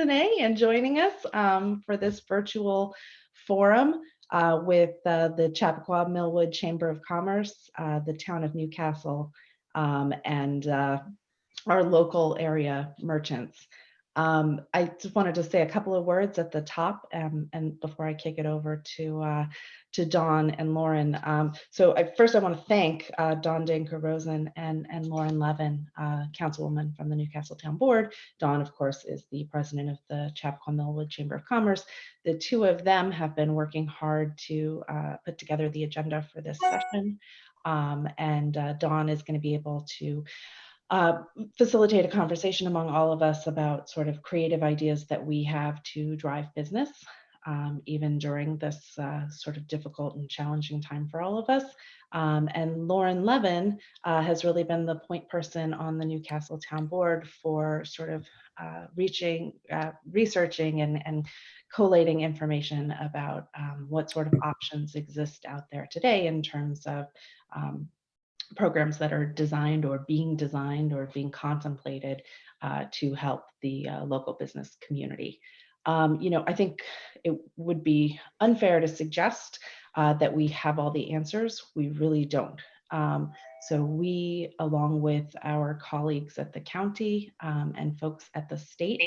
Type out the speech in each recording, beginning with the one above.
Danae and joining us for this virtual forum with the Chappaqua Millwood Chamber of Commerce, the town of Newcastle, and our local area merchants. I just wanted to say a couple of words at the top and before I kick it over to Dawn and Lauren. First I want to thank Dawn Danker Rosen and Lauren Levin, Councilwoman from the Newcastle Town Board. Dawn, of course, is the president of the Chappaqua Millwood Chamber of Commerce. The two of them have been working hard to put together the agenda for this session. Dawn is going to be able to facilitate a conversation among all of us about sort of creative ideas that we have to drive business, even during this sort of difficult and challenging time for all of us. And Lauren Levin has really been the point person on the Newcastle Town Board for sort of researching and collating information about what sort of options exist out there today in terms of programs that are designed or being contemplated to help the local business community. I think it would be unfair to suggest that we have all the answers. We really don't. So we, along with our colleagues at the county and folks at the state,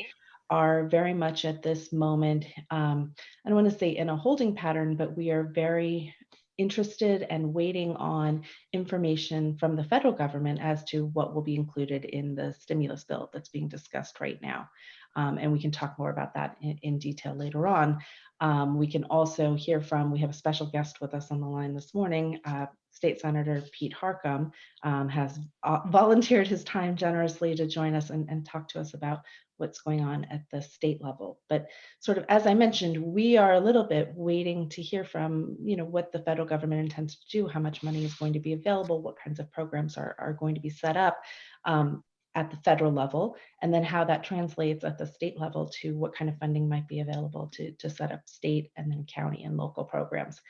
are very much at this moment, I don't want to say in a holding pattern, but we are very interested and waiting on information from the federal government as to what will be included in the stimulus bill that's being discussed right now. And we can talk more about that in detail later on. We can also hear from, we have a special guest with us on the line this morning. State Senator Pete Harckham has volunteered his time generously to join us and talk to us about what's going on at the state level. But sort of, as I mentioned, we are a little bit waiting to hear from, what the federal government intends to do, how much money is going to be available, what kinds of programs are going to be set up at the federal level, and then how that translates at the state level to what kind of funding might be available to set up state and then county and local programs.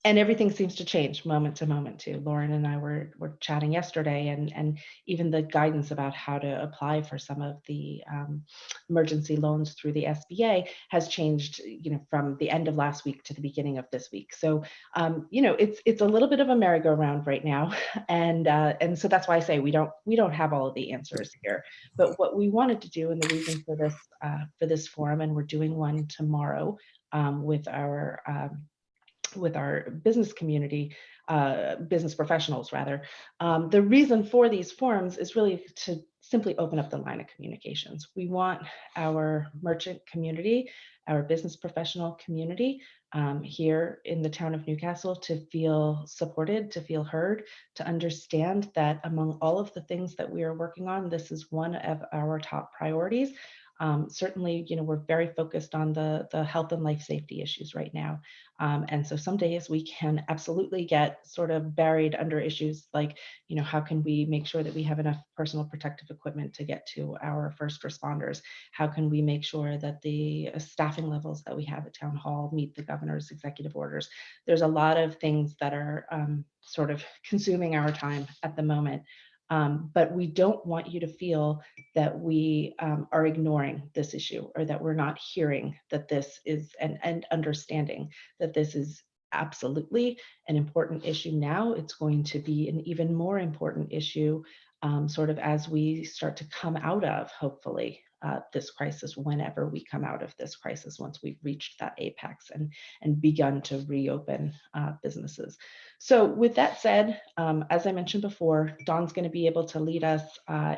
And everything seems to change moment to moment too. Lauren and I were chatting yesterday, and even the guidance about how to apply for some of the emergency loans through the SBA has changed, from the end of last week to the beginning of this week. So, it's a little bit of a merry-go-round right now, and so that's why I say we don't have all of the answers here. But what we wanted to do, and the reason for this forum, and we're doing one tomorrow with our business community, business professionals rather. The reason for these forums is really to simply open up the line of communications. We want our merchant community, our business professional community here in the town of Newcastle to feel supported, to feel heard, to understand that among all of the things that we are working on, this is one of our top priorities. Certainly, we're very focused on the health and life safety issues right now. And so some days we can absolutely get sort of buried under issues like, how can we make sure that we have enough personal protective equipment to get to our first responders? How can we make sure that the staffing levels that we have at Town Hall meet the governor's executive orders? There's a lot of things that are sort of consuming our time at the moment. But we don't want you to feel that we are ignoring this issue, or that we're not hearing that this is and understanding that this is absolutely an important issue now. It's going to be an even more important issue sort of as we start to come out of, hopefully, this crisis, whenever we come out of this crisis, once we've reached that apex and begun to reopen businesses. So with that said, as I mentioned before, Dawn's going to be able to lead us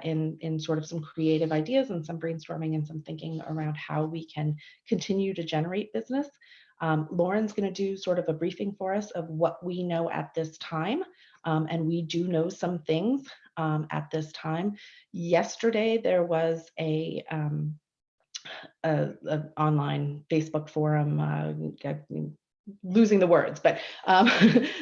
in sort of some creative ideas and some brainstorming and some thinking around how we can continue to generate business. Lauren's going to do sort of a briefing for us of what we know at this time. And we do know some things at this time. Yesterday, there was a online Facebook forum losing the words, but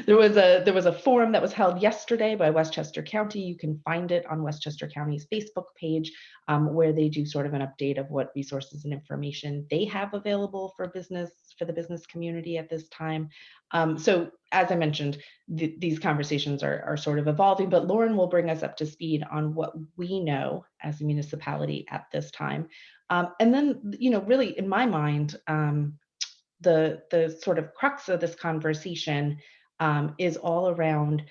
there was a forum that was held yesterday by Westchester County. You can find it on Westchester County's Facebook page, where they do sort of an update of what resources and information they have available for the business community at this time. So as I mentioned, these conversations are sort of evolving, but Lauren will bring us up to speed on what we know as a municipality at this time. And then, really in my mind, the sort of crux of this conversation is all around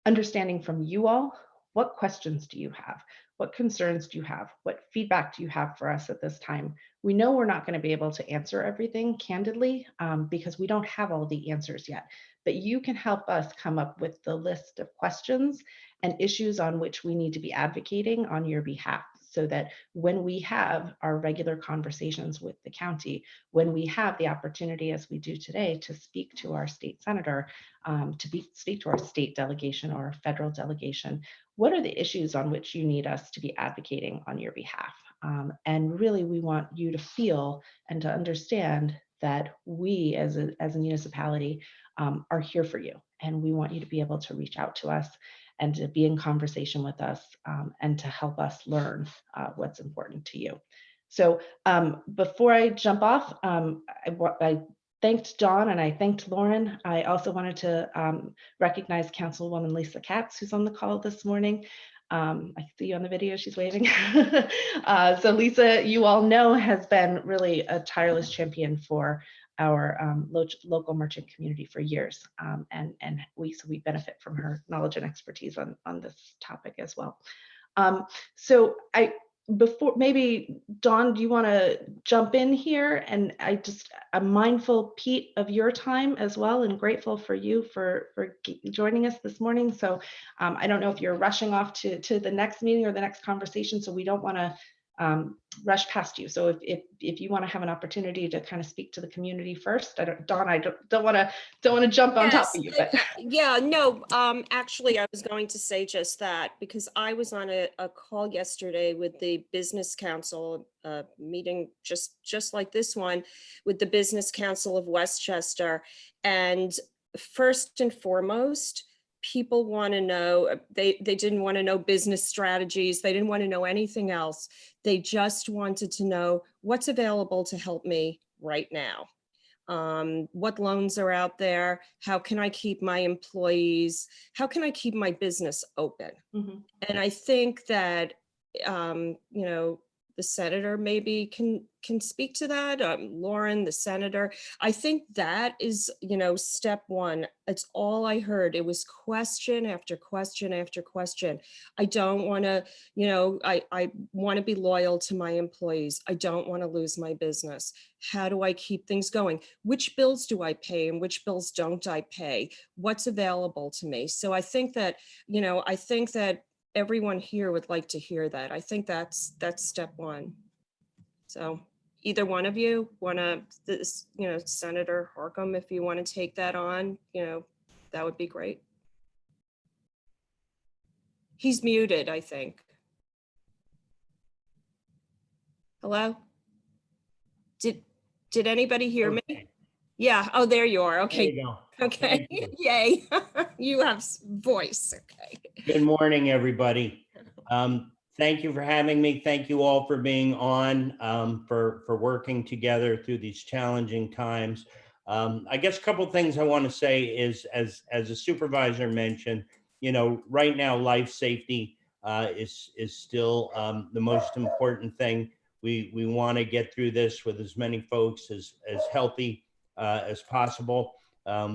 understanding from you all, what questions do you have? What concerns do you have? What feedback do you have for us at this time? We know we're not going to be able to answer everything candidly, because we don't have all the answers yet, but you can help us come up with the list of questions and issues on which we need to be advocating on your behalf, so that when we have our regular conversations with the county, when we have the opportunity, as we do today, to speak to our state senator, speak to our state delegation or our federal delegation, what are the issues on which you need us to be advocating on your behalf? And really, we want you to feel and to understand that we as a municipality are here for you. And we want you to be able to reach out to us and to be in conversation with us, and to help us learn what's important to you. So before I jump off, I thanked John and I thanked Lauren. I also wanted to recognize Councilwoman Lisa Katz, who's on the call this morning. I see you on the video, she's waving. So Lisa, you all know, has been really a tireless champion for our local merchant community for years. And so we benefit from her knowledge and expertise on this topic as well. So before, maybe Dawn, do you want to jump in here? And I'm mindful, Pete, of your time as well, and grateful for you for joining us this morning. So I don't know if you're rushing off to the next meeting or the next conversation, so we don't want to rush past you. So if you want to have an opportunity to kind of speak to the community first, Dawn, I don't want to jump on top of you. But yeah, no, actually I was going to say just that, because I was on a call yesterday with the Business Council, meeting just like this one, with the Business Council of Westchester. And first and foremost, people want to know, they didn't want to know business strategies. They didn't want to know anything else. They just wanted to know what's available to help me right now. What loans are out there? How can I keep my employees? How can I keep my business open? Mhm. And I think that, the senator maybe can speak to that. Lauren, the senator, I think that is, step one. It's all I heard. It was question after question after question. I don't want to, I want to be loyal to my employees. I don't want to lose my business. How do I keep things going? Which bills do I pay and which bills don't I pay? What's available to me? So I think that, everyone here would like to hear that. I think that's step one. So either one of you want to, Senator Harckham, if you want to take that on, that would be great. He's muted, I think. Hello? Did anybody hear me? Yeah. Oh, there you are. Okay. There you go. Okay. Yay. You have voice. Okay. Good morning, everybody. Thank you for having me. Thank you all for being on, for working together through these challenging times. I guess a couple of things I want to say is, as a supervisor mentioned, right now life safety is still the most important thing. We want to get through this with as many folks as healthy as possible.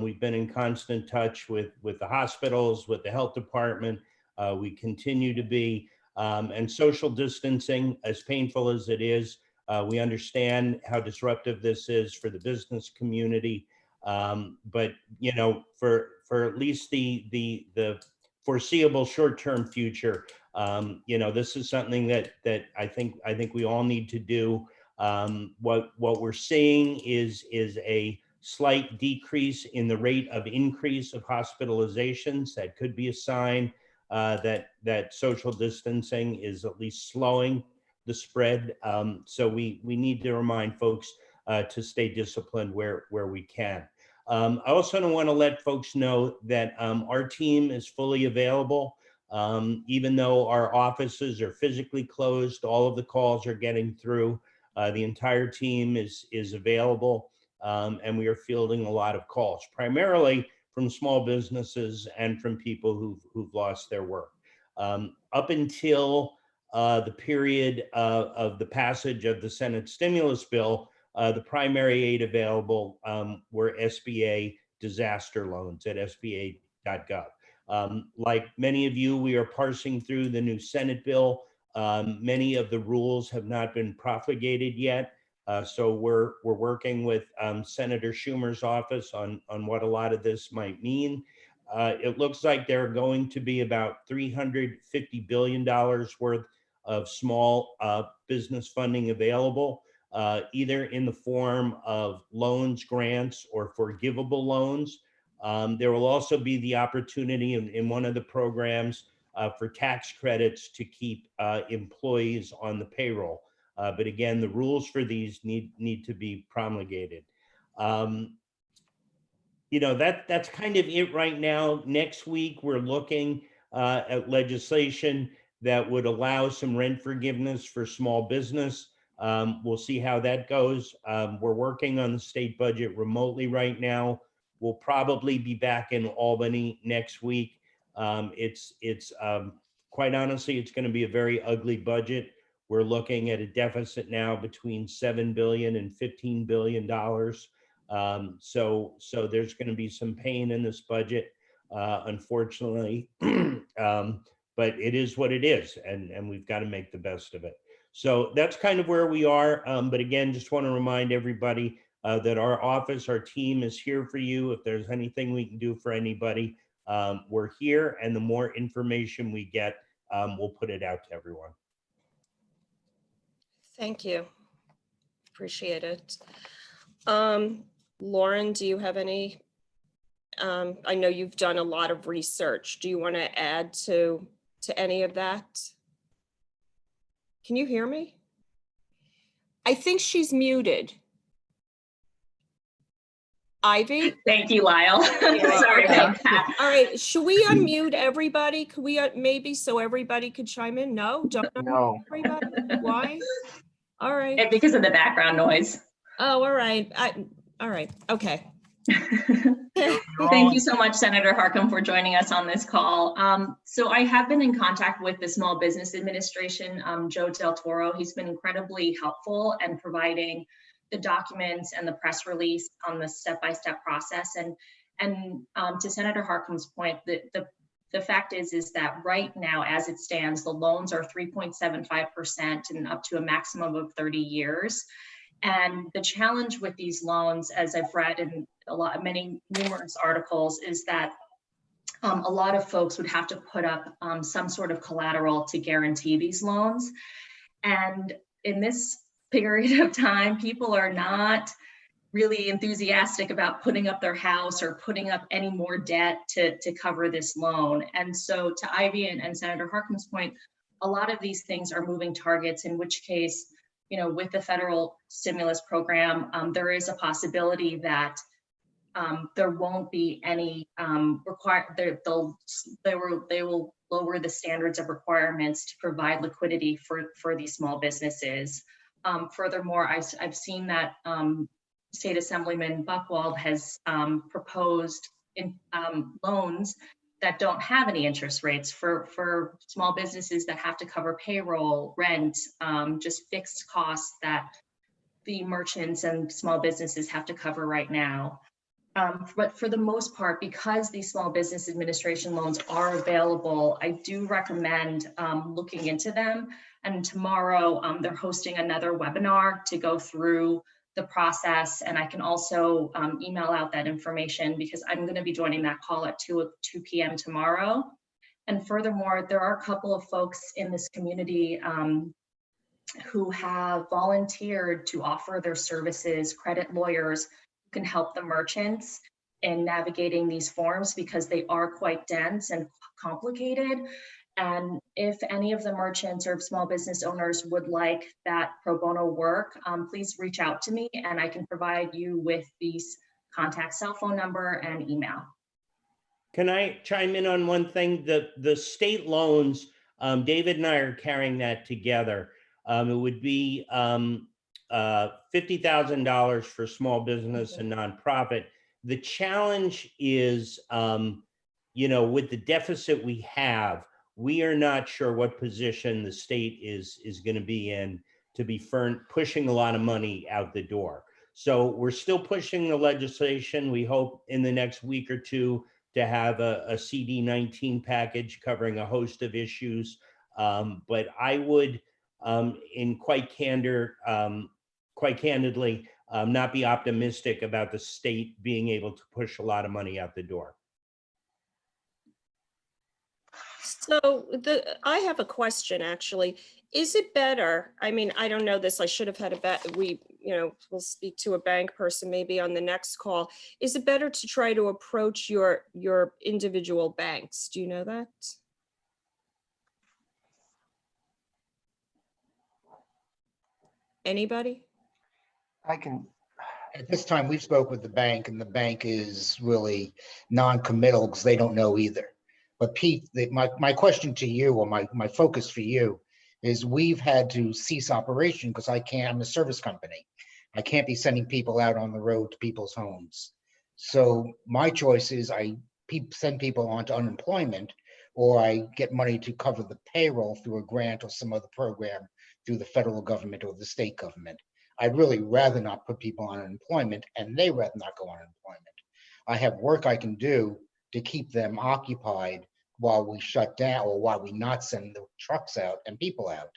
We've been in constant touch with the hospitals, with the health department. We continue to be, and social distancing, as painful as it is, we understand how disruptive this is for the business community. But for at least the foreseeable short-term future, this is something that I think we all need to do. What we're seeing is a slight decrease in the rate of increase of hospitalizations. That could be a sign that social distancing is at least slowing the spread. So we need to remind folks to stay disciplined where we can. I also want to let folks know that our team is fully available. Even though our offices are physically closed, all of the calls are getting through. The entire team is available, and we are fielding a lot of calls, primarily from small businesses and from people who've lost their work. Up until the period of the passage of the Senate stimulus bill, the primary aid available were SBA disaster loans at sba.gov. Like many of you, we are parsing through the new Senate bill. Many of the rules have not been propagated yet. So we're working with Senator Schumer's office on what a lot of this might mean. It looks like there are going to be about $350 billion worth of small business funding available, either in the form of loans, grants, or forgivable loans. There will also be the opportunity in one of the programs for tax credits to keep employees on the payroll. But again, the rules for these need to be promulgated. That's kind of it right now. Next week, we're looking at legislation that would allow some rent forgiveness for small business. We'll see how that goes. We're working on the state budget remotely right now. We'll probably be back in Albany next week. It's quite honestly, it's going to be a very ugly budget. We're looking at a deficit now between $7 billion and $15 billion. So there's going to be some pain in this budget, unfortunately, but it is what it is, and we've got to make the best of it. So that's kind of where we are. But again, just want to remind everybody that our office, our team is here for you. If there's anything we can do for anybody, we're here, and the more information we get, we'll put it out to everyone. Thank you. Appreciate it. Lauren, do you have any, I know you've done a lot of research. Do you want to add to any of that? Can you hear me? I think she's muted. Ivy? Thank you, Lyle. Sorry about that. All right, should we unmute everybody? Could we maybe so everybody could chime in? No, don't unmute everybody. Why? All right. And because of the background noise. Oh, all right. All right. Okay. Thank you so much, Senator Harkin, for joining us on this call. So I have been in contact with the Small Business Administration, Joe Del Toro. He's been incredibly helpful and providing the documents and the press release on the step-by-step process. And to Senator Harkin's point, the fact is that right now, as it stands, the loans are 3.75% and up to a maximum of 30 years. And the challenge with these loans, as I've read in numerous articles, is that a lot of folks would have to put up some sort of collateral to guarantee these loans. And in this period of time, people are not really enthusiastic about putting up their house or putting up any more debt to cover this loan. And so to Ivy and Senator Harkin's point, a lot of these things are moving targets, in which case, with the federal stimulus program, there is a possibility that there won't be any they will lower the standards of requirements to provide liquidity for these small businesses. Furthermore, I've seen that State Assemblyman Buchwald has proposed loans that don't have any interest rates for small businesses that have to cover payroll, rent, just fixed costs that the merchants and small businesses have to cover right now. But for the most part, because these Small Business Administration loans are available, I do recommend looking into them. And tomorrow, they're hosting another webinar to go through the process. And I can also email out that information, because I'm going to be joining that call at 2 p.m. tomorrow. And furthermore, there are a couple of folks in this community who have volunteered to offer their services, credit lawyers who can help the merchants in navigating these forms, because they are quite dense and complicated. And if any of the merchants or small business owners would like that pro bono work, please reach out to me and I can provide you with these contact cell phone number and email. Can I chime in on one thing? The state loans, David and I are carrying that together. It would be $50,000 for small business and nonprofit. The challenge is, with the deficit we have, we are not sure what position the state is going to be in to be pushing a lot of money out the door. So we're still pushing the legislation. We hope in the next week or two to have a CD19 package covering a host of issues. But I would, in quite candidly, not be optimistic about the state being able to push a lot of money out the door. So I have a question, actually. Is it better? I mean, I don't know this. I should have had we'll speak to a bank person maybe on the next call. Is it better to try to approach your individual banks? Do you know that? Anybody? I can, at this time, we spoke with the bank and the bank is really non-committal because they don't know either. But Pete, my question to you, or my focus for you, is we've had to cease operation because I'm a service company. I can't be sending people out on the road to people's homes. So my choice is I send people onto unemployment, or I get money to cover the payroll through a grant or some other program through the federal government or the state government. I'd really rather not put people on unemployment, and they rather not go on unemployment. I have work I can do to keep them occupied while we shut down or while we not send the trucks out and people out.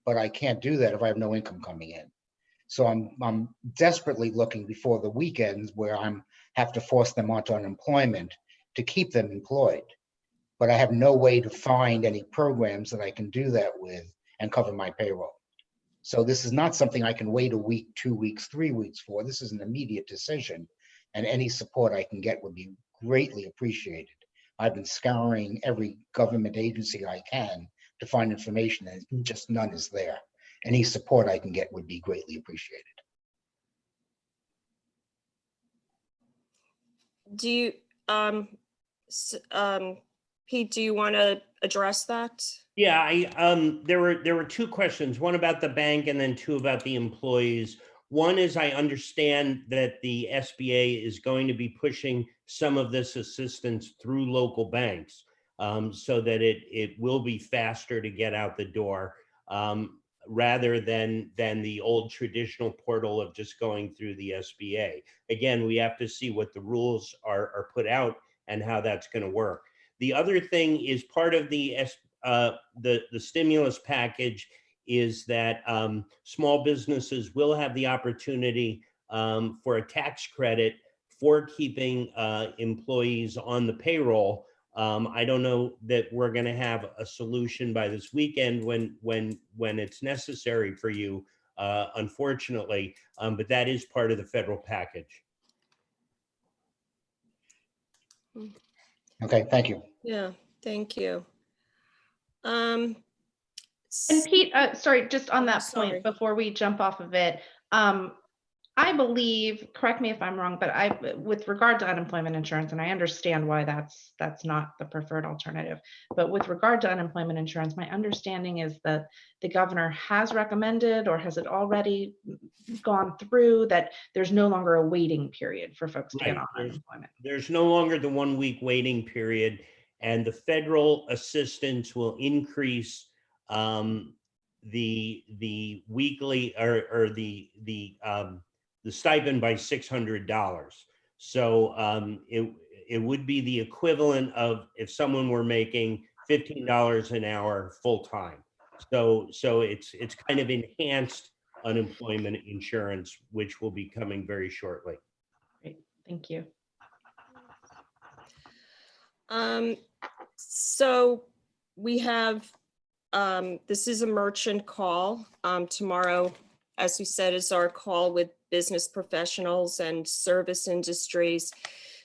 But I can't do that if I have no income coming in. So I'm desperately looking before the weekends where I'm have to force them onto unemployment to keep them employed. But I have no way to find any programs that I can do that with and cover my payroll. So this is not something I can wait a week, 2 weeks, 3 weeks for. This is an immediate decision, and any support I can get would be greatly appreciated. I've been scouring every government agency I can to find information, and just none is there. Any support I can get would be greatly appreciated. Do you, Pete, do you want to address that? Yeah, there were two questions, one about the bank and then two about the employees. One is I understand that the SBA is going to be pushing some of this assistance through local banks so that it will be faster to get out the door rather than the old traditional portal of just going through the SBA. Again, we have to see what the rules are put out and how that's going to work. The other thing is part of the stimulus package is that small businesses will have the opportunity for a tax credit for keeping employees on the payroll. I don't know that we're going to have a solution by this weekend when it's necessary for you, unfortunately, but that is part of the federal package. Okay, thank you. Yeah, thank you. And Pete, sorry, just on that sorry. point, before we jump off of it, I believe, correct me if I'm wrong, but with regard to unemployment insurance, and I understand why that's not the preferred alternative, but with regard to unemployment insurance, my understanding is that the governor has recommended, or has it already gone through, that there's no longer a waiting period for folks to get on unemployment. There's no longer the 1 week waiting period, and the federal assistance will increase the weekly or the stipend by $600. So it would be the equivalent of if someone were making $15 an hour full time. So it's kind of enhanced unemployment insurance, which will be coming very shortly. Great, thank you. So we have, this is a merchant call. Tomorrow, as we said, is our call with business professionals and service industries.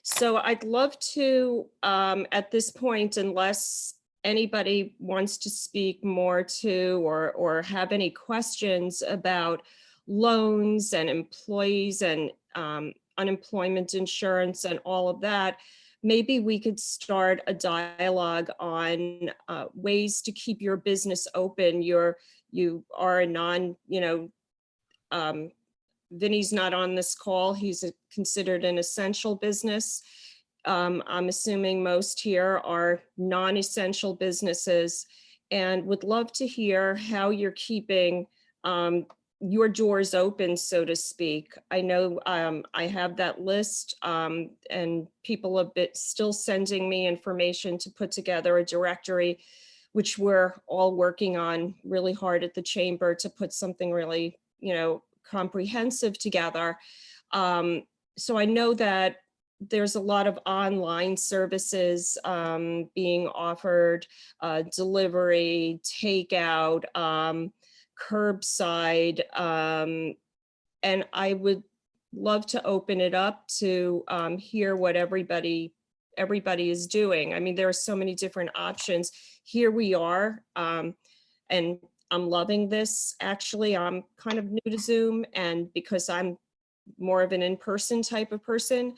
So I'd love to, at this point, unless anybody wants to speak more to or have any questions about loans and employees and unemployment insurance and all of that, maybe we could start a dialogue on ways to keep your business open. You are a Vinny's not on this call. He's considered an essential business. I'm assuming most here are non-essential businesses, and would love to hear how you're keeping your doors open, so to speak. I know I have that list, and people have been still sending me information to put together a directory, which we're all working on really hard at the chamber to put something really, comprehensive together. So I know that there's a lot of online services being offered, delivery, takeout, curbside, and I would love to open it up to hear what everybody is doing. I mean, there are so many different options. Here we are, and I'm loving this. Actually, I'm kind of new to Zoom, and because I'm more of an in-person type of person,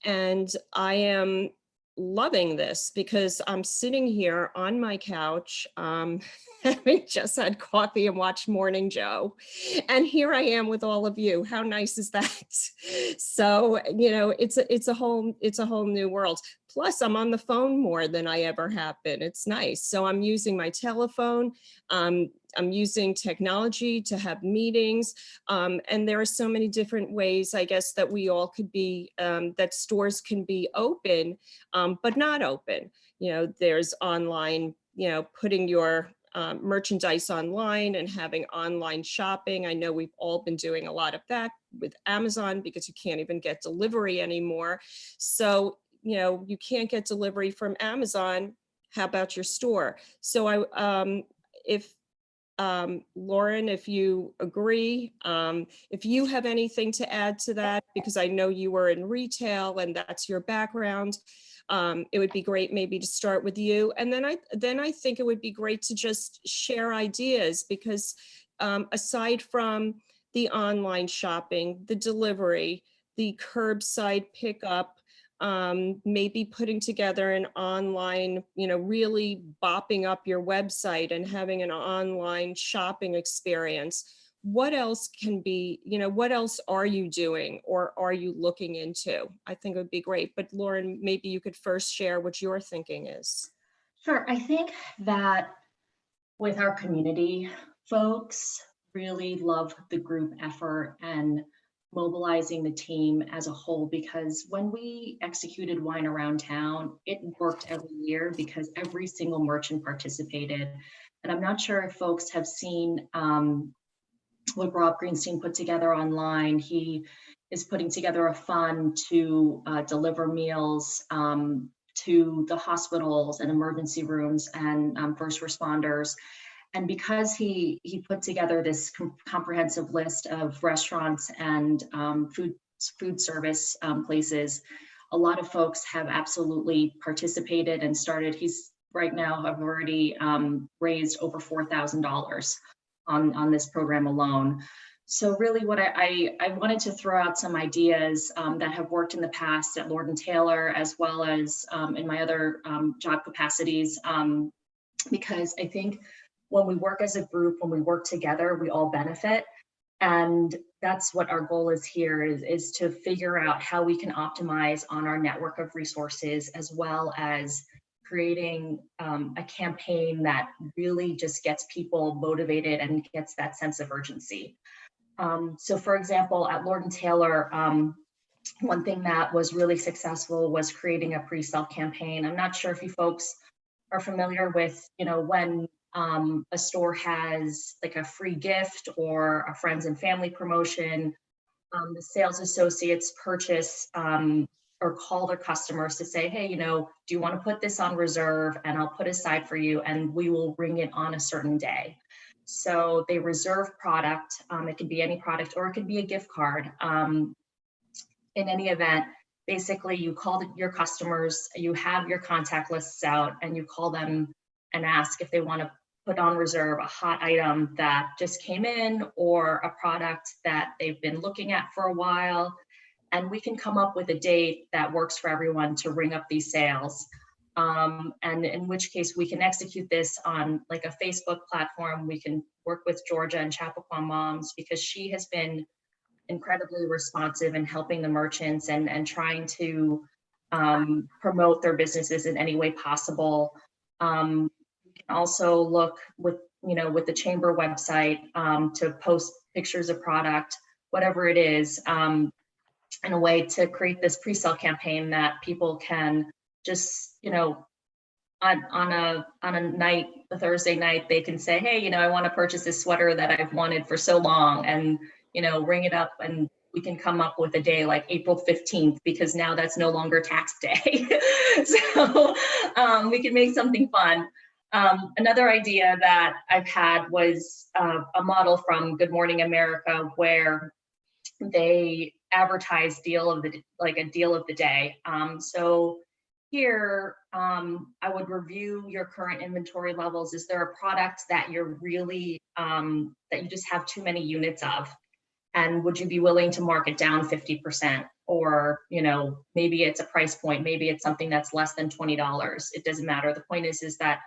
and I am loving this because I'm sitting here on my couch, having just had coffee and watched Morning Joe, and here I am with all of you. How nice is that? So, it's a whole new world. Plus, I'm on the phone more than I ever have been. It's nice. So I'm using my telephone. I'm using technology to have meetings. And there are so many different ways, I guess, that we all could be, that stores can be open, but not open. There's online, putting your merchandise online and having online shopping. I know we've all been doing a lot of that with Amazon because you can't even get delivery anymore. So, you can't get delivery from Amazon. How about your store? So Lauren, if you agree, if you have anything to add to that, because I know you were in retail and that's your background, it would be great maybe to start with you. And then I think it would be great to just share ideas, because aside from the online shopping, the delivery, the curbside pickup, maybe putting together an online, really bopping up your website and having an online shopping experience. What else can be, what else are you doing or are you looking into? I think it would be great. But Lauren, maybe you could first share what your thinking is. Sure. I think that with our community, folks really love the group effort and mobilizing the team as a whole, because when we executed Wine Around Town, it worked every year because every single merchant participated. And I'm not sure if folks have seen what Rob Greenstein put together online. He is putting together a fund to deliver meals to the hospitals and emergency rooms and first responders. And because he put together this comprehensive list of restaurants and food service places, a lot of folks have absolutely participated and started. He's right now have already raised over $4,000 on this program alone. So really what I wanted to throw out some ideas that have worked in the past at Lord & Taylor, as well as in my other job capacities, because I think when we work as a group, when we work together, we all benefit. And that's what our goal is here, is to figure out how we can optimize on our network of resources, as well as creating a campaign that really just gets people motivated and gets that sense of urgency. So for example, at Lord & Taylor, one thing that was really successful was creating a pre-sale campaign. I'm not sure if you folks are familiar with, when a store has like a free gift or a friends and family promotion, the sales associates purchase or call their customers to say, hey, do you want to put this on reserve, and I'll put aside for you and we will bring it on a certain day. So they reserve product. It could be any product, or it could be a gift card. In any event, basically you call your customers, you have your contact lists out, and you call them and ask if they want to put on reserve a hot item that just came in, or a product that they've been looking at for a while. and we can come up with a date that works for everyone to ring up these sales. And in which case we can execute this on like a Facebook platform. We can work with Georgia and Chappaqua Moms, because she has been incredibly responsive in helping the merchants and trying to promote their businesses in any way possible. We can also look with, with the chamber website to post pictures of product, whatever it is, in a way to create this pre-sale campaign that people can just, on a night, a Thursday night, they can say, hey, I want to purchase this sweater that I've wanted for so long, and, ring it up, and we can come up with a day like April 15th, because now that's no longer tax day. So we can make something fun. Another idea that I've had was a model from Good Morning America, where they advertise a deal of the day. So here, I would review your current inventory levels. Is there a product that you're really, that you just have too many units of? And would you be willing to mark it down 50%? Or, maybe it's a price point, maybe it's something that's less than $20. It doesn't matter. The point is that,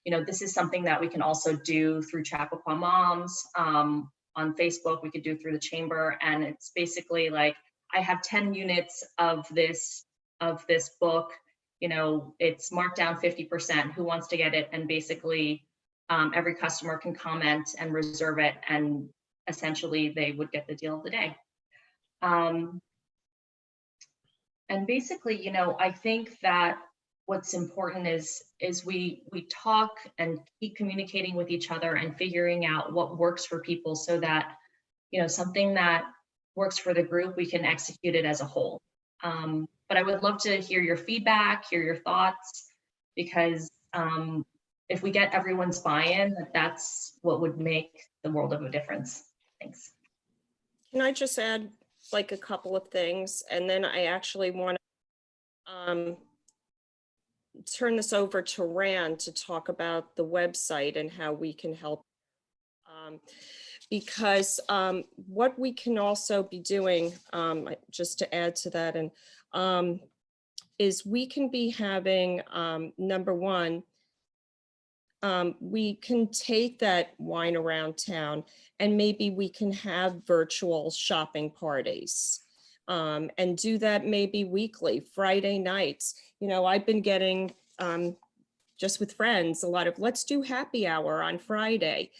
this is something that we can also do through Chappaqua Moms. On Facebook, we could do through the chamber. And it's basically like, I have 10 units of this book, it's marked down 50%. Who wants to get it? And basically every customer can comment and reserve it, and essentially they would get the deal of the day. And basically, I think that what's important is we talk and keep communicating with each other and figuring out what works for people, so that, something that works for the group, we can execute it as a whole. But I would love to hear your feedback, hear your thoughts, because if we get everyone's buy-in, that's what would make the world of a difference. Thanks. Can I just add like a couple of things? And then I actually want to turn this over to Rand to talk about the website and how we can help. Because what we can also be doing, just to add to that, and is we can be having, number one, we can take that wine around town, and maybe we can have virtual shopping parties, and do that maybe weekly, Friday nights. I've been getting, just with friends, a lot of, let's do happy hour on Friday.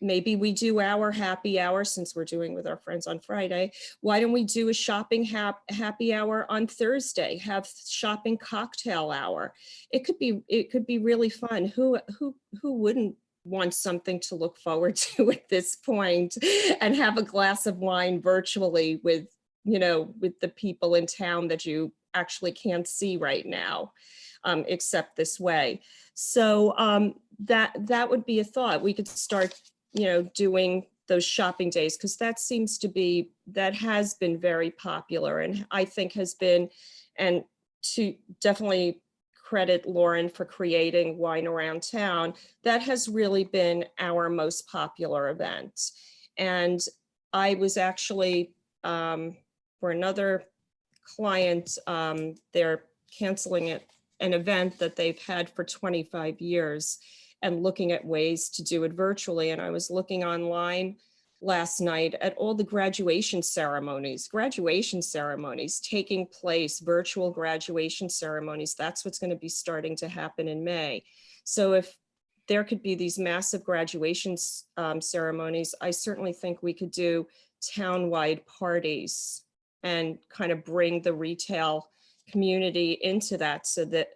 Maybe we do our happy hour, since we're doing with our friends on Friday. Why don't we do a shopping happy hour on Thursday? Have shopping cocktail hour. It could be really fun. Who wouldn't want something to look forward to at this point, and have a glass of wine virtually with the people in town that you actually can't see right now, except this way. So that would be a thought. We could start doing those shopping days, because that has been very popular, and I think has been, and to definitely credit Lauren for creating Wine Around Town, that has really been our most popular event. And I was actually, for another client, they're canceling an event that they've had for 25 years. And looking at ways to do it virtually. And I was looking online last night at all the graduation ceremonies taking place, virtual graduation ceremonies. That's what's going to be starting to happen in May. So if there could be these massive graduation ceremonies, I certainly think we could do town-wide parties and kind of bring the retail community into that, so that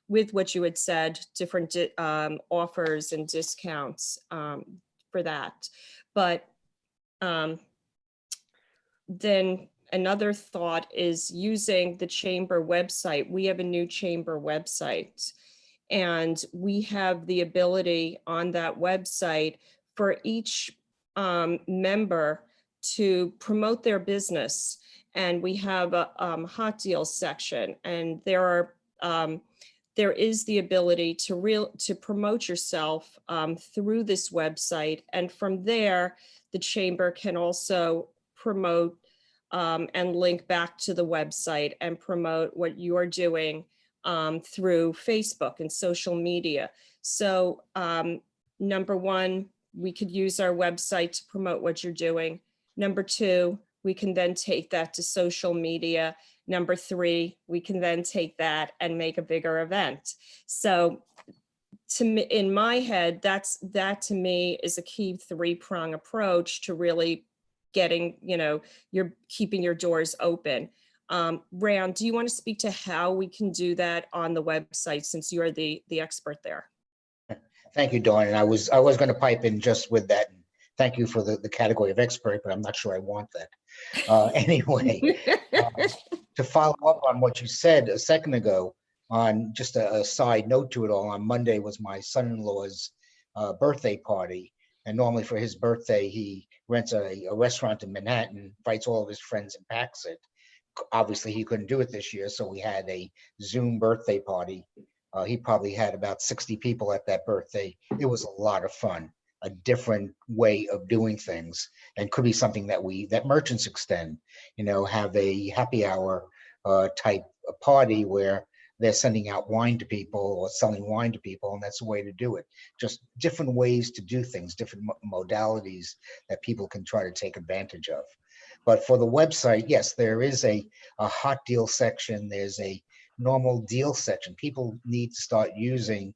with what you had said, different offers and discounts for that. But then another thought is using the chamber website. We have a new chamber website, and we have the ability on that website for each member to promote their business. And we have a hot deals section, and there is the ability to promote yourself through this website. And from there, the chamber can also promote and link back to the website and promote what you're doing through Facebook and social media. So number one, we could use our website to promote what you're doing. Number two, we can then take that to social media. Number three, we can then take that and make a bigger event. So to me, in my head, that to me is a key three-prong approach to really getting, you're keeping your doors open. Ram, do you want to speak to how we can do that on the website, since you're the expert there? Thank you, Dawn. And I was going to pipe in just with that. Thank you for the category of expert, but I'm not sure I want that. Anyway, to follow up on what you said a second ago, on just a side note to it all, on Monday was my son-in-law's birthday party. And normally for his birthday, he rents a restaurant in Manhattan, invites all of his friends and packs it. Obviously, he couldn't do it this year, so we had a Zoom birthday party. He probably had about 60 people at that birthday. It was a lot of fun, a different way of doing things, and could be something that merchants extend, have a happy hour type party where they're sending out wine to people or selling wine to people, and that's the way to do it. Just different ways to do things, different modalities that people can try to take advantage of. But for the website, yes, there is a hot deal section. There's a normal deal section. People need to start using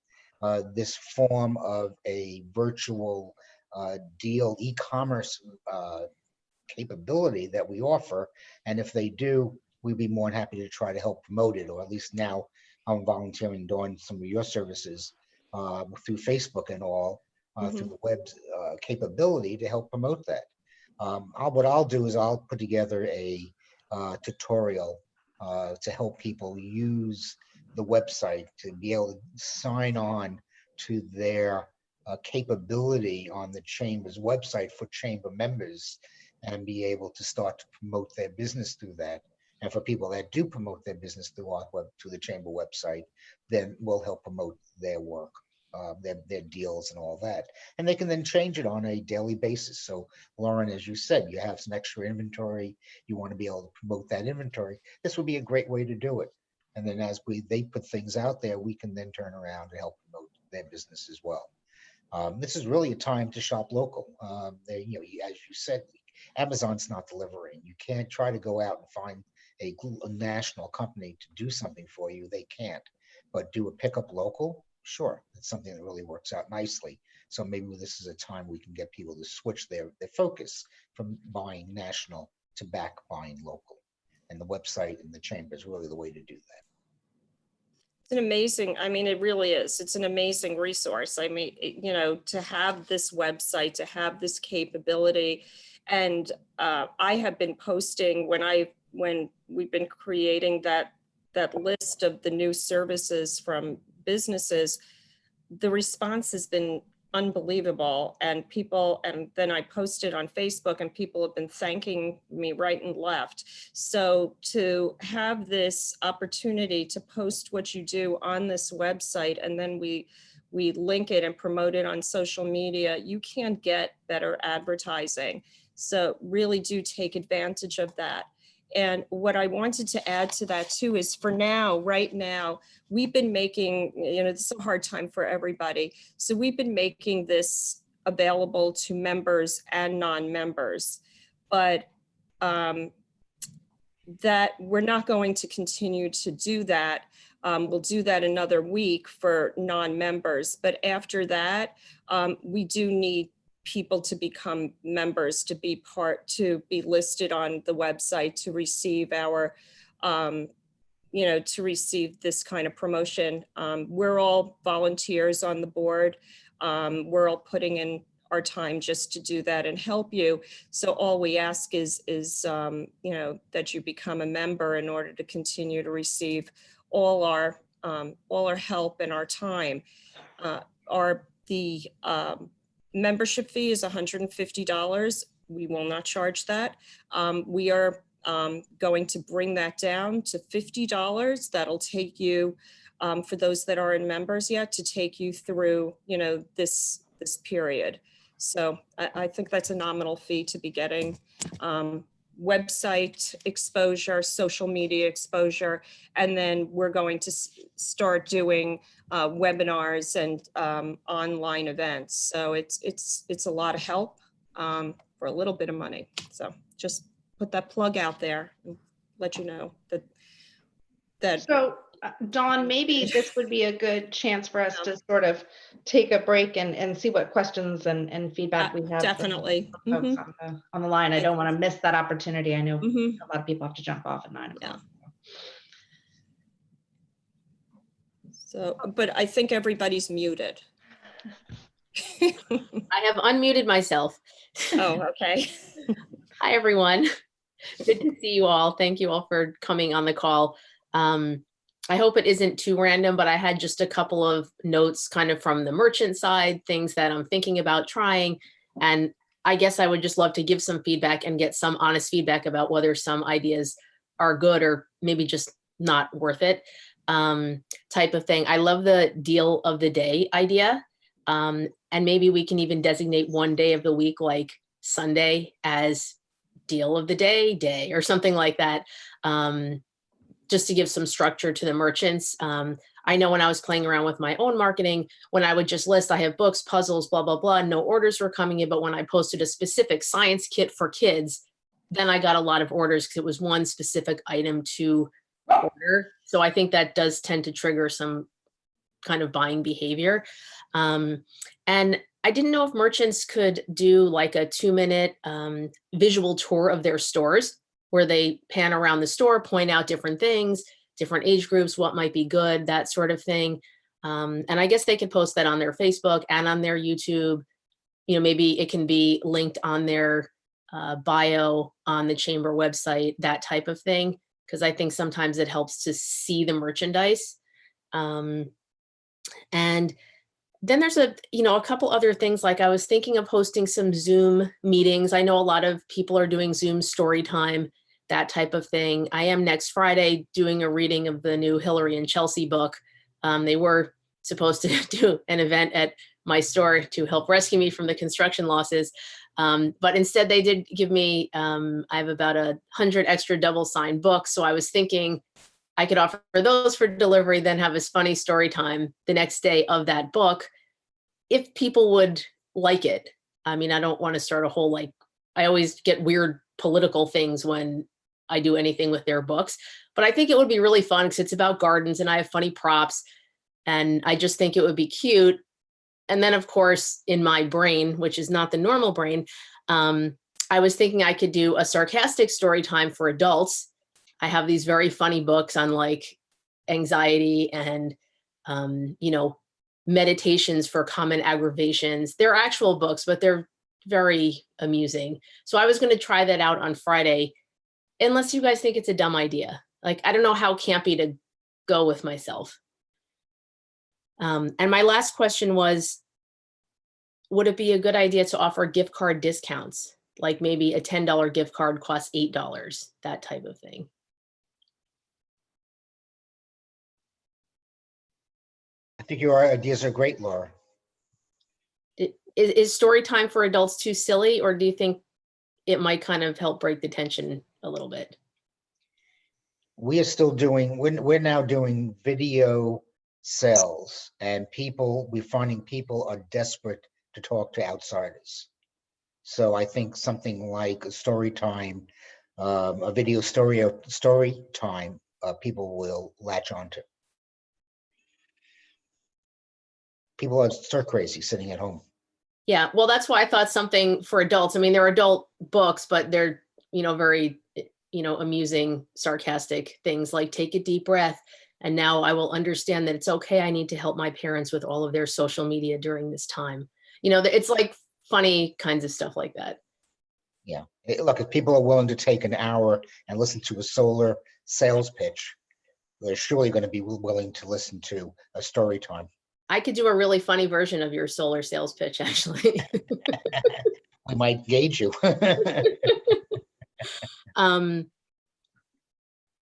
this form of a virtual deal e-commerce capability that we offer. And if they do, we'd be more than happy to try to help promote it, or at least now I'm volunteering doing some of your services through Facebook and all, through the web capability to help promote that. What I'll do is I'll put together a tutorial to help people use the website to be able to sign on to their capability on the Chamber's website for Chamber members, and be able to start to promote their business through that. And for people that do promote their business through our through the Chamber website, then we'll help promote their work, their deals and all that. And they can then change it on a daily basis. So Lauren, as you said, you have some extra inventory, you want to be able to promote that inventory. This would be a great way to do it. And then as they put things out there, we can then turn around and help promote their business as well. This is really a time to shop local. As you said, Amazon's not delivering. You can't try to go out and find a national company to do something for you. They can't. But do a pickup local? Sure, it's something that really works out nicely. So maybe this is a time we can get people to switch their focus from buying national to back buying local. And the website and the Chamber is really the way to do that. It's an amazing, it really is. It's an amazing resource. To have this website, to have this capability. And I have been posting when we've been creating that list of the new services from businesses, the response has been unbelievable. And then I posted on Facebook and people have been thanking me right and left. So to have this opportunity to post what you do on this website, and then we link it and promote it on social media, you can't get better advertising. So really do take advantage of that. And what I wanted to add to that too is right now, we've been making, this is a hard time for everybody. So we've been making this available to members and non-members, but that we're not going to continue to do that. We'll do that another week for non-members, but after that, we do need people to become members, to be listed on the website, to receive our, to receive this kind of promotion. We're all volunteers on the board. We're all putting in our time just to do that and help you. So all we ask is that you become a member in order to continue to receive all our help and our time. The membership fee is $150. We will not charge that. We are going to bring that down to $50. That'll take you, for those that aren't members yet, to take you through, this period. So I think that's a nominal fee to be getting website exposure, social media exposure, and then we're going to start doing webinars and online events. So it's a lot of help for a little bit of money. So just put that plug out there and let you know that So, Dawn, maybe this would be a good chance for us to sort of take a break and see what questions and feedback we have. definitely. from folks on the line. I don't want to miss that opportunity. I know Mhm. a lot of people have to jump off at 9 o'clock. So, but I think everybody's muted. I have unmuted myself. Oh, okay. Hi, everyone. Good to see you all. Thank you all for coming on the call. I hope it isn't too random, but I had just a couple of notes kind of from the merchant side, things that I'm thinking about trying. And I guess I would just love to give some feedback and get some honest feedback about whether some ideas are good or maybe just not worth it, type of thing. I love the deal of the day idea. And maybe we can even designate one day of the week, like Sunday, as deal of the day or something like that, just to give some structure to the merchants. I know when I was playing around with my own marketing, when I would just list, I have books, puzzles, blah, blah, blah, no orders were coming in. But when I posted a specific science kit for kids, then I got a lot of orders because it was one specific item to order. So I think that does tend to trigger some kind of buying behavior. And I didn't know if merchants could do like a 2-minute visual tour of their stores where they pan around the store, point out different things, different age groups, what might be good, that sort of thing. And I guess they could post that on their Facebook and on their YouTube. You know, maybe it can be linked on their bio on the chamber website, that type of thing, because I think sometimes it helps to see the merchandise. And then there's a couple other things, like I was thinking of hosting some Zoom meetings. I know a lot of people are doing Zoom story time, that type of thing. I am next Friday doing a reading of the new Hillary and Chelsea book. They were supposed to do an event at my store to help rescue me from the construction losses. But instead they did give me, I have about 100 extra double signed books. So I was thinking I could offer those for delivery, then have a funny story time the next day of that book, if people would like it. I mean, I don't want to start a whole, I always get weird political things when I do anything with their books, but I think it would be really fun because it's about gardens and I have funny props and I just think it would be cute. And then of course, in my brain, which is not the normal brain, I was thinking I could do a sarcastic story time for adults. I have these very funny books on like anxiety and, meditations for common aggravations. They're actual books, but they're very amusing. So I was going to try that out on Friday, unless you guys think it's a dumb idea. Like, I don't know how campy to go with myself. And my last question was, would it be a good idea to offer gift card discounts? Like maybe a $10 gift card costs $8, that type of thing. I think your ideas are great, Laura. Is story time for adults too silly, or do you think it might kind of help break the tension a little bit? We are still doing, we're now doing video sales, and we're finding people are desperate to talk to outsiders. So I think something like a story time, a video story time, people will latch onto. People are stir crazy sitting at home. Yeah, well, that's why I thought something for adults. I mean, they're adult books, but they're, very, amusing, sarcastic things like take a deep breath. And now I will understand that it's okay. I need to help my parents with all of their social media during this time. It's like funny kinds of stuff like that. Yeah. Look, if people are willing to take an hour and listen to a solar sales pitch, they're surely going to be willing to listen to a story time. I could do a really funny version of your solar sales pitch, actually. I might gauge you.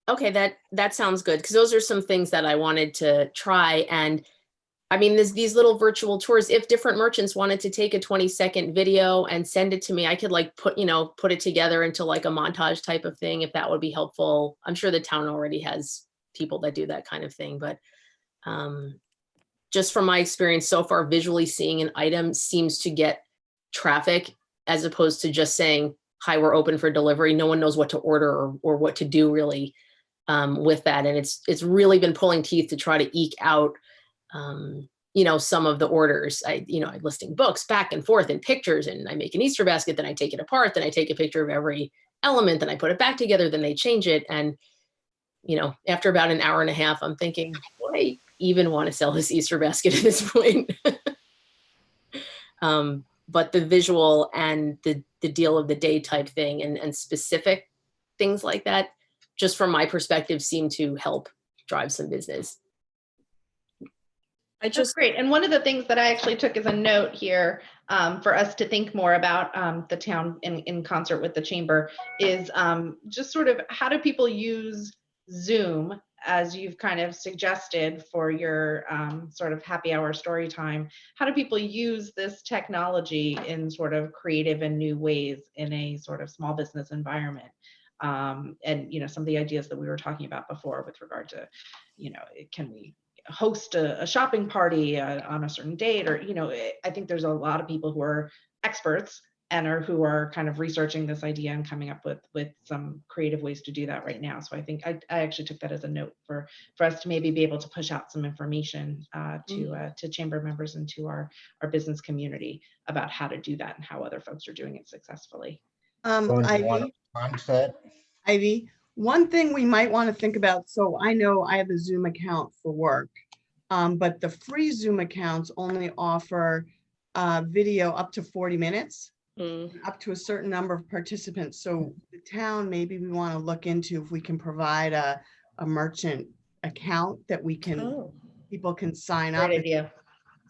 Okay, that sounds good, because those are some things that I wanted to try. And I mean, there's these little virtual tours. If different merchants wanted to take a 20-second video and send it to me, I could like put it together into like a montage type of thing, if that would be helpful. I'm sure the town already has people that do that kind of thing, but just from my experience so far, visually seeing an item seems to get traffic, as opposed to just saying, hi, we're open for delivery. No one knows what to order or what to do really with that. And it's really been pulling teeth to try to eke out some of the orders. I'm listing books back and forth and pictures, and I make an Easter basket, then I take it apart, then I take a picture of every element, then I put it back together, then they change it. And, after about an hour and a half, I'm thinking, do I even want to sell this Easter basket at this point? But the visual and the deal of the day type thing and specific things like that, just from my perspective, seem to help drive some business. That's great. And one of the things that I actually took as a note here for us to think more about the town in concert with the chamber is just sort of how do people use Zoom, as you've kind of suggested for your sort of happy hour story time. How do people use this technology in sort of creative and new ways in a sort of small business environment? And some of the ideas that we were talking about before with regard to, can we host a shopping party on a certain date, or I think there's a lot of people who are experts and who are kind of researching this idea and coming up with some creative ways to do that right now. So I think I actually took that as a note for us to maybe be able to push out some information to chamber members and to our business community about how to do that and how other folks are doing it successfully. Ivy, one thing we might want to think about, so I know I have a Zoom account for work, but the free Zoom accounts only offer video up to 40 minutes, up to a certain number of participants. So the town, maybe we want to look into if we can provide a merchant account that we can, people can sign up. Great idea.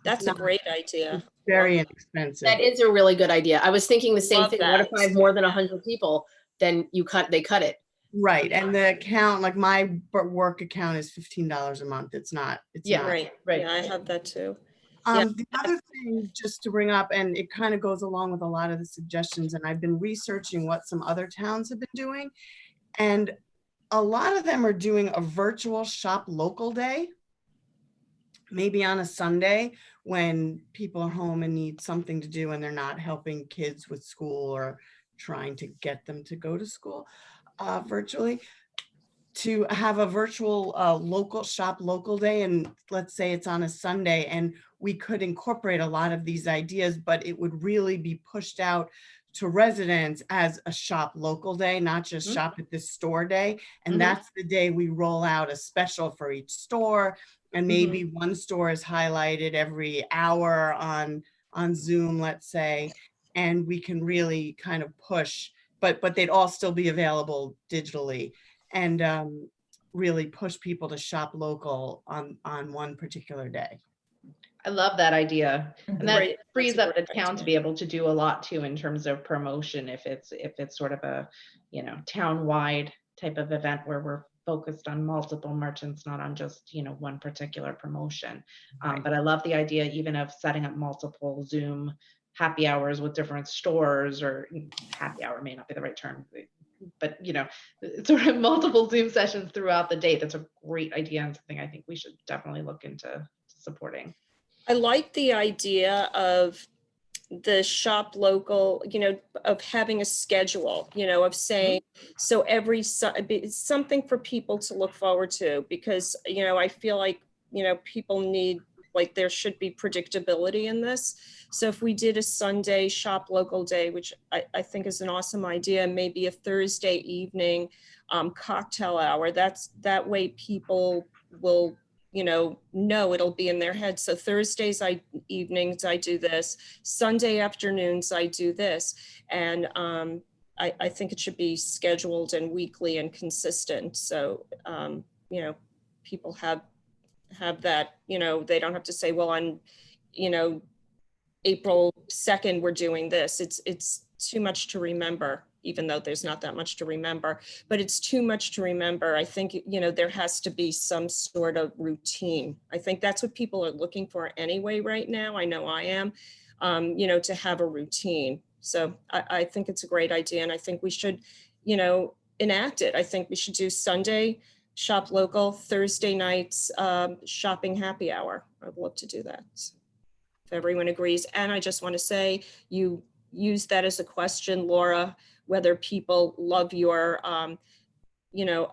That's a great idea. It's very inexpensive. That is a really good idea. I was thinking the same Love thing. that. What if I have more than 100 people? Then they cut it. Right. And the account, like my work account is $15 a month. It's not. Right. Yeah, I have that too. The other thing just to bring up, and it kind of goes along with a lot of the suggestions, and I've been researching what some other towns have been doing, and a lot of them are doing a virtual shop local day, maybe on a Sunday when people are home and need something to do and they're not helping kids with school or trying to get them to go to school virtually, to have a virtual local day. And let's say it's on a Sunday, and we could incorporate a lot of these ideas, but it would really be pushed out to residents as a shop local day, not just shop at this store day. And that's the day we roll out a special for each store. And maybe one store is highlighted every hour on Zoom, let's say, and we can really kind of push, but they'd all still be available digitally, and really push people to shop local on one particular day. I love that idea. And that Great. frees That's a up the great town idea. to be able to do a lot too in terms of promotion if it's sort of a, town-wide type of event where we're focused on multiple merchants, not on just, one particular promotion. But I love the idea even of setting up multiple Zoom happy hours with different stores, or happy hour may not be the right term, but sort of multiple Zoom sessions throughout the day. That's a great idea and something I think we should definitely look into supporting. I like the idea of the shop local, of having a schedule, of saying, so something for people to look forward to, because, I feel like, people need, like, there should be predictability in this. So if we did a Sunday shop local day, which I think is an awesome idea, maybe a Thursday evening cocktail hour, that way people will know it'll be in their head. So Thursdays evenings I do this, Sunday afternoons I do this, and I think it should be scheduled and weekly and consistent. So people have that. They don't have to say, well, on April 2nd we're doing this. It's too much to remember. even though there's not that much to remember, but it's too much to remember. I think, there has to be some sort of routine. I think that's what people are looking for anyway right now. I know I am, to have a routine. So I think it's a great idea, and I think we should, enact it. I think we should do Sunday shop local, Thursday nights shopping happy hour. I'd love to do that, if everyone agrees. And I just want to say, you use that as a question, Laura, whether people love your,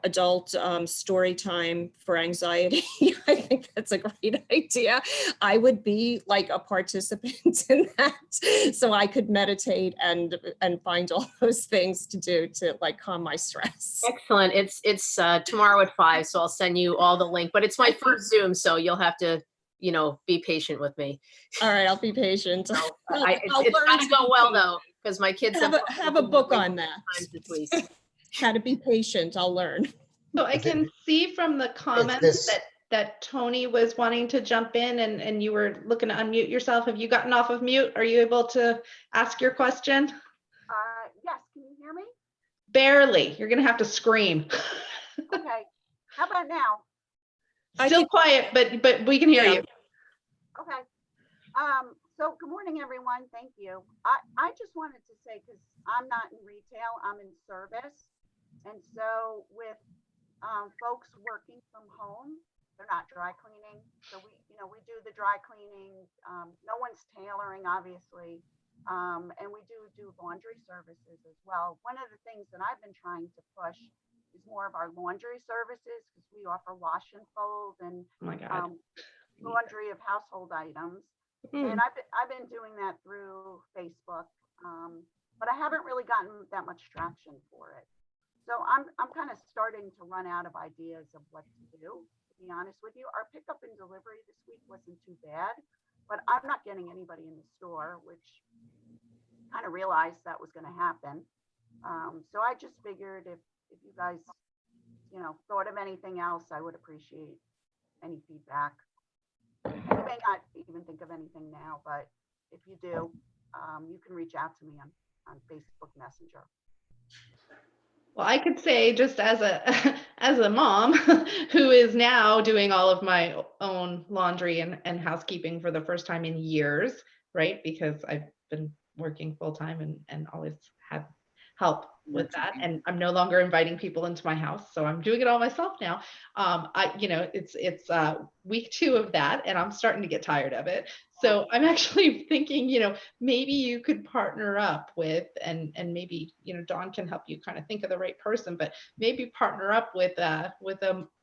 adult story time for anxiety. I think that's a great idea. I would be like a participant in that, so I could meditate and find all those things to do to like calm my stress. Excellent. It's tomorrow at 5, so I'll send you all the link, but it's my first Zoom, so you'll have to, be patient with me. All right, I'll be patient. So, I'll it's learn got to to go be well patient. though, because my kids Have a book on that. times this week. How to be patient, I'll learn. So I Is it- can see from the comments this- that Tony was wanting to jump in and you were looking to unmute yourself. Have you gotten off of mute? Are you able to ask your question? Yes, can you hear me? Barely. You're gonna have to scream. Okay, how about now? I Still can- quiet, but we can hear Yeah. you. Okay. So good morning, everyone. Thank you. I just wanted to say, because I'm not in retail, I'm in service. And so with folks working from home, they're not dry cleaning. So we do the dry cleaning. No one's tailoring, obviously. And we do laundry services as well. One of the things that I've been trying to push is more of our laundry services, because we offer wash and fold and Oh my God. laundry of household items. Hmm. And I've been doing that through Facebook, but I haven't really gotten that much traction for it. So I'm kind of starting to run out of ideas of what to do, to be honest with you. Our pickup and delivery this week wasn't too bad, but I'm not getting anybody in the store, which kind of realized that was going to happen. So I just figured if you guys, thought of anything else, I would appreciate any feedback. You may not even think of anything now, but if you do, you can reach out to me on Facebook Messenger. Well, I could say, just as a as a mom who is now doing all of my own laundry and housekeeping for the first time in years, right? Because I've been working full time and always had help with that. And I'm no longer inviting people into my house, so I'm doing it all myself now. It's week 2 of that, and I'm starting to get tired of it. So I'm actually thinking, maybe you could partner up with, and maybe, Dawn can help you kind of think of the right person, but maybe partner up with a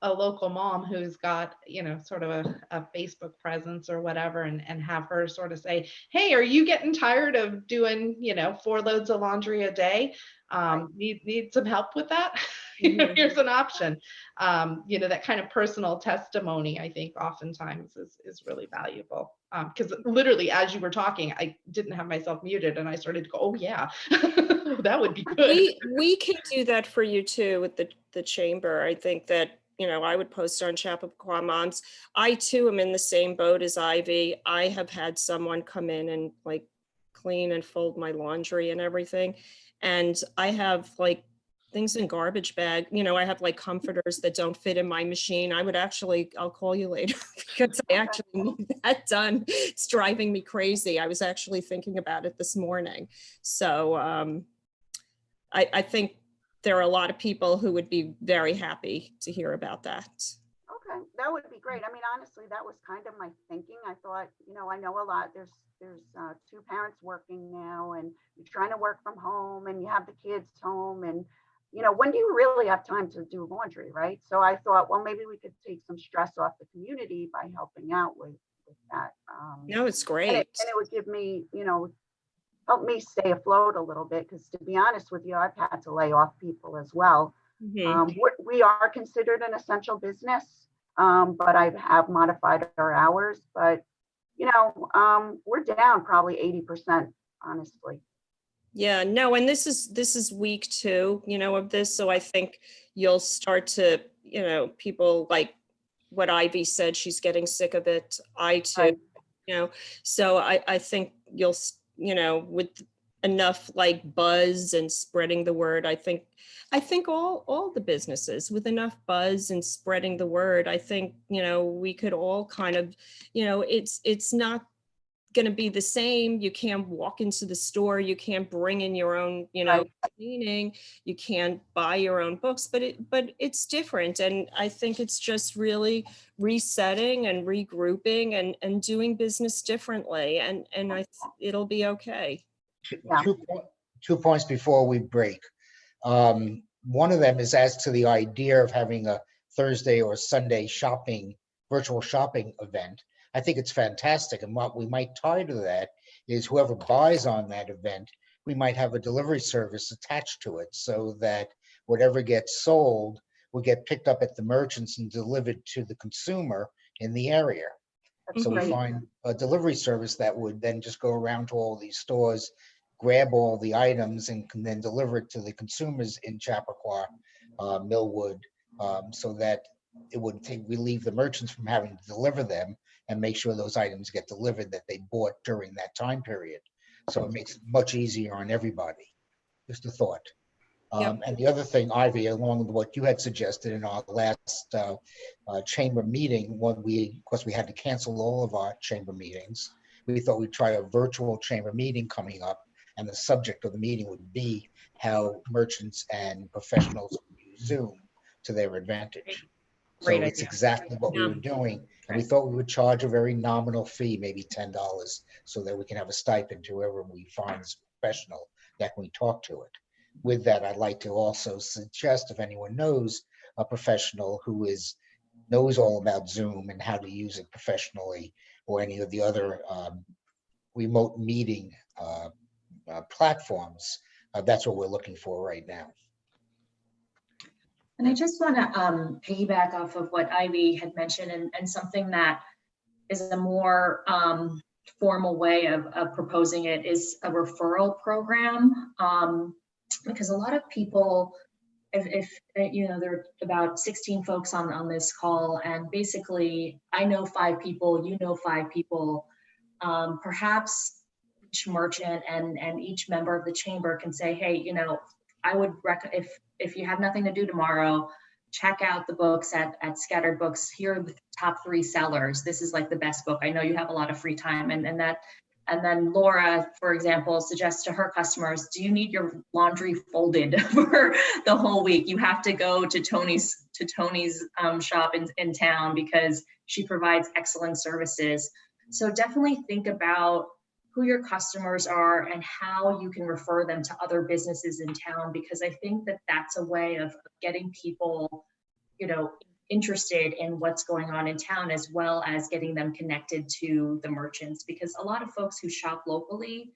local mom who's got, sort of a Facebook presence or whatever, and have her sort of say, hey, are you getting tired of doing, 4 loads of laundry a day? Need some help with that? Here's an option. That kind of personal testimony, I think oftentimes is really valuable. Because literally, as you were talking, I didn't have myself muted, and I started to go, oh yeah, that would be good. We can do that for you too with the chamber. I think that, I would post on Chappaqua Moms. I too am in the same boat as Ivy. I have had someone come in and like clean and fold my laundry and everything. And I have like things in garbage bag, I have like comforters that don't fit in my machine. I'll call you later because I actually need that done. It's driving me crazy. I was actually thinking about it this morning. So I think there are a lot of people who would be very happy to hear about that. Okay, that would be great. I mean, honestly, that was kind of my thinking. I thought, I know a lot, there's 2 parents working now, and you're trying to work from home, and you have the kids home, and when do you really have time to do laundry, right? So I thought, well, maybe we could take some stress off the community by helping out with that. No, it's And great. it would give me, help me stay afloat a little bit, because to be honest with you, I've had to lay off people as well. Mhm. We are considered an essential business, but I have modified our hours, but we're down probably 80%, honestly. Yeah, no, and this is week 2, of this. So I think you'll start to, people like what Ivy said, she's getting sick of it. I too, Right. so I think you'll, with enough like buzz and spreading the word. I think all the businesses with enough buzz and spreading the word, I think, we could all kind of, it's not going to be the same. You can't walk into the store, you can't bring in your own, Right. cleaning, you can't buy your own books, but it's different. And I think it's just really resetting and regrouping and doing business differently. And it'll be okay. Yeah. 2 points before we break. One of them is as to the idea of having a Thursday or Sunday virtual shopping event. I think it's fantastic. And what we might tie to that is whoever buys on that event, we might have a delivery service attached to it so that whatever gets sold will get picked up at the merchants and delivered to the consumer in the area. That's So we great. find a delivery service that would then just go around to all these stores, grab all the items and can then deliver it to the consumers in Chappaqua, Millwood, so that it would relieve the merchants from having to deliver them and make sure those items get delivered that they bought during that time period. So it makes it much easier on everybody. Just a thought. Yep. And the other thing, Ivy, along with what you had suggested in our last chamber meeting, when of course we had to cancel all of our chamber meetings, we thought we'd try a virtual chamber meeting coming up. And the subject of the meeting would be how merchants and professionals use Zoom to their advantage. So Great it's idea. exactly what we Yeah. were doing. And we thought we would charge a very nominal fee, maybe $10, so that we can have a stipend to whoever we find is professional that we talk to it. With that, I'd like to also suggest if anyone knows a professional who knows all about Zoom and how to use it professionally, or any of the other remote meeting platforms, that's what we're looking for right now. And I just want to piggyback off of what Ivy had mentioned, and something that is a more formal way of proposing it is a referral program, because a lot of people, if there are about 16 folks on this call, and basically I know 5 people, you know 5 people, perhaps each merchant and each member of the chamber can say, hey, I would recommend, if you have nothing to do tomorrow, check out the books at Scattered Books. Here are the top 3 sellers. This is like the best book. I know you have a lot of free time, and then Laura, for example, suggests to her customers, do you need your laundry folded for the whole week? You have to go to Tony's shop in town because she provides excellent services. So definitely think about who your customers are and how you can refer them to other businesses in town, because I think that that's a way of getting people, interested in what's going on in town, as well as getting them connected to the merchants. Because a lot of folks who shop locally,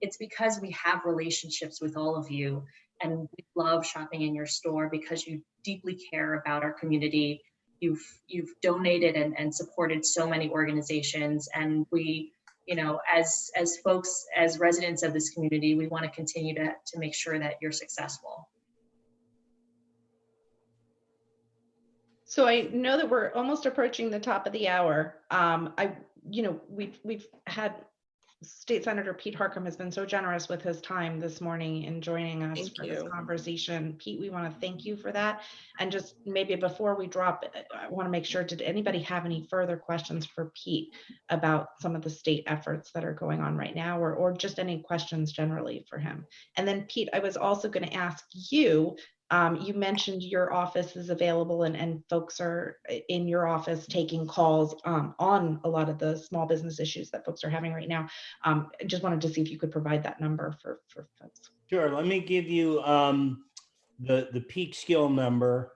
it's because we have relationships with all of you, and we love shopping in your store because you deeply care about our community. You've donated and supported so many organizations, and we, as folks, as residents of this community, we want to continue to make sure that you're successful. So I know that we're almost approaching the top of the hour. We've had State Senator Pete Harckham has been so generous with his time this morning in joining us Thank for this you. conversation. Pete, we want to thank you for that. And just maybe before we drop, I want to make sure, did anybody have any further questions for Pete about some of the state efforts that are going on right now, or just any questions generally for him? And then Pete, I was also going to ask you, you mentioned your office is available and folks are in your office taking calls on a lot of the small business issues that folks are having right now. I just wanted to see if you could provide that number for folks. Sure. Let me give you the peak skill number,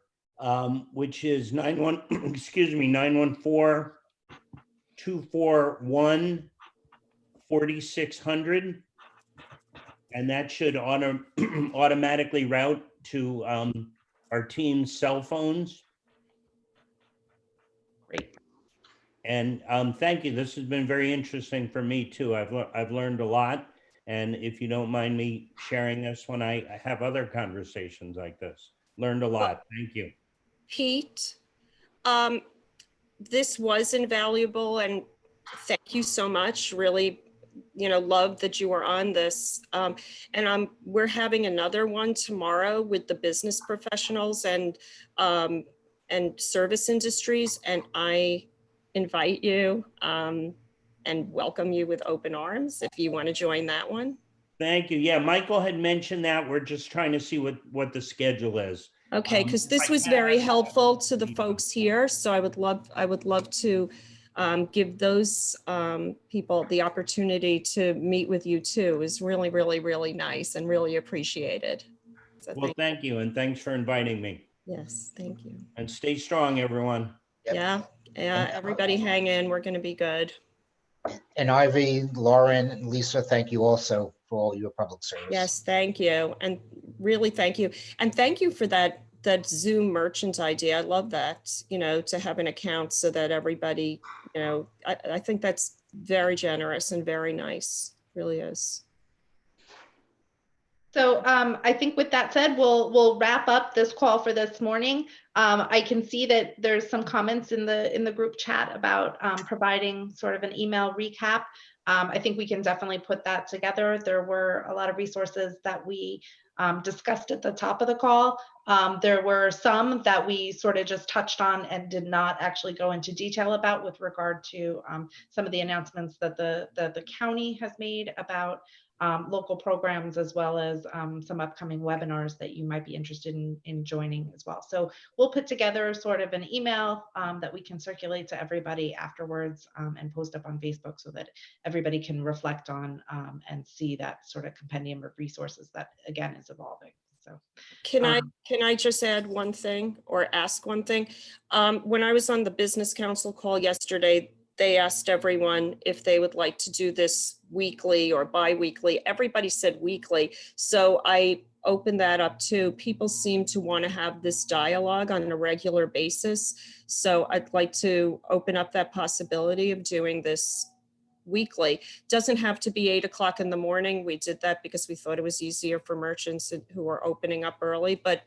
which is 914-241-4600. And that should automatically route to our team's cell phones. Great. And thank you. This has been very interesting for me too. I've learned a lot. And if you don't mind me sharing this when I have other conversations like this, learned a lot. Thank you. Pete, this was invaluable, and thank you so much. Really, love that you were on this. And we're having another one tomorrow with the business professionals and service industries. And I invite you and welcome you with open arms if you want to join that one. Thank you. Yeah, Michael had mentioned that. We're just trying to see what the schedule is. Okay, because this was very helpful to the folks here. So I would love to give those people the opportunity to meet with you too. Is really, really, really nice and really appreciated. So Well, thank you. And thanks for inviting me. yes, thank you. And stay strong, everyone. Yep. Yeah, everybody hang in. We're going to be good. And Ivy, Lauren, and Lisa, thank you also for all your public service. Yes, thank you. And really thank you. And thank you for that Zoom merchant idea. I love that, to have an account so that everybody, I think that's very generous and very nice. Really is. So I think with that said, we'll wrap up this call for this morning. I can see that there's some comments in the group chat about providing sort of an email recap. I think we can definitely put that together. There were a lot of resources that we discussed at the top of the call. There were some that we sort of just touched on and did not actually go into detail about with regard to some of the announcements that the county has made about local programs, as well as some upcoming webinars that you might be interested in joining as well. So we'll put together sort of an email that we can circulate to everybody afterwards and post up on Facebook so that everybody can reflect on and see that sort of compendium of resources that, again, is evolving. So can I just add one thing or ask one thing? When I was on the business council call yesterday, they asked everyone if they would like to do this weekly or bi-weekly. Everybody said weekly. So I opened that up too. People seem to want to have this dialogue on a regular basis. So I'd like to open up that possibility of doing this weekly. Doesn't have to be 8 o'clock in the morning. We did that because we thought it was easier for merchants who are opening up early, but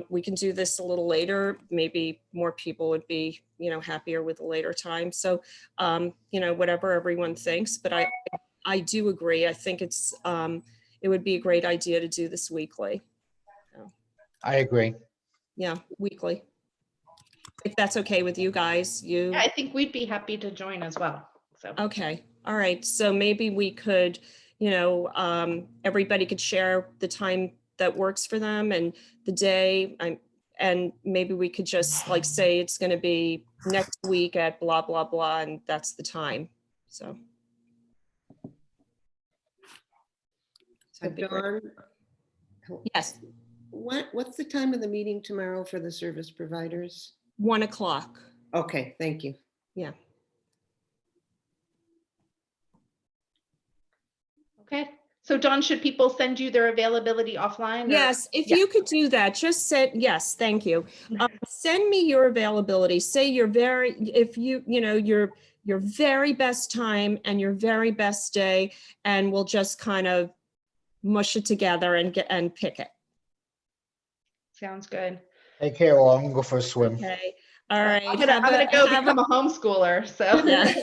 we can do this a little later. Maybe more people would be, happier with a later time. So, whatever everyone thinks, but I do agree. I think it would be a great idea to do this weekly. So, I agree. yeah, weekly. If that's okay with you guys, yeah, I think we'd be happy to join as well. So. Okay. All right. So maybe we could, everybody could share the time that works for them and the day. And maybe we could just say it's going to be next week at blah, blah, blah. And that's the time. So. Dawn, Yes. what's the time of the meeting tomorrow for the service providers? 1 o'clock. Okay, thank you. Yeah. Okay. So Dawn, should people send you their availability offline? Or? Yes, if you could do that, just send, yes, thank you. Send me your availability. Say your very very best time and your very best day, and we'll just kind of mush it together and pick it. Sounds good. Take care, all. I'm gonna go for a swim. Okay. All right. I'm gonna go become a homeschooler. So. Yeah.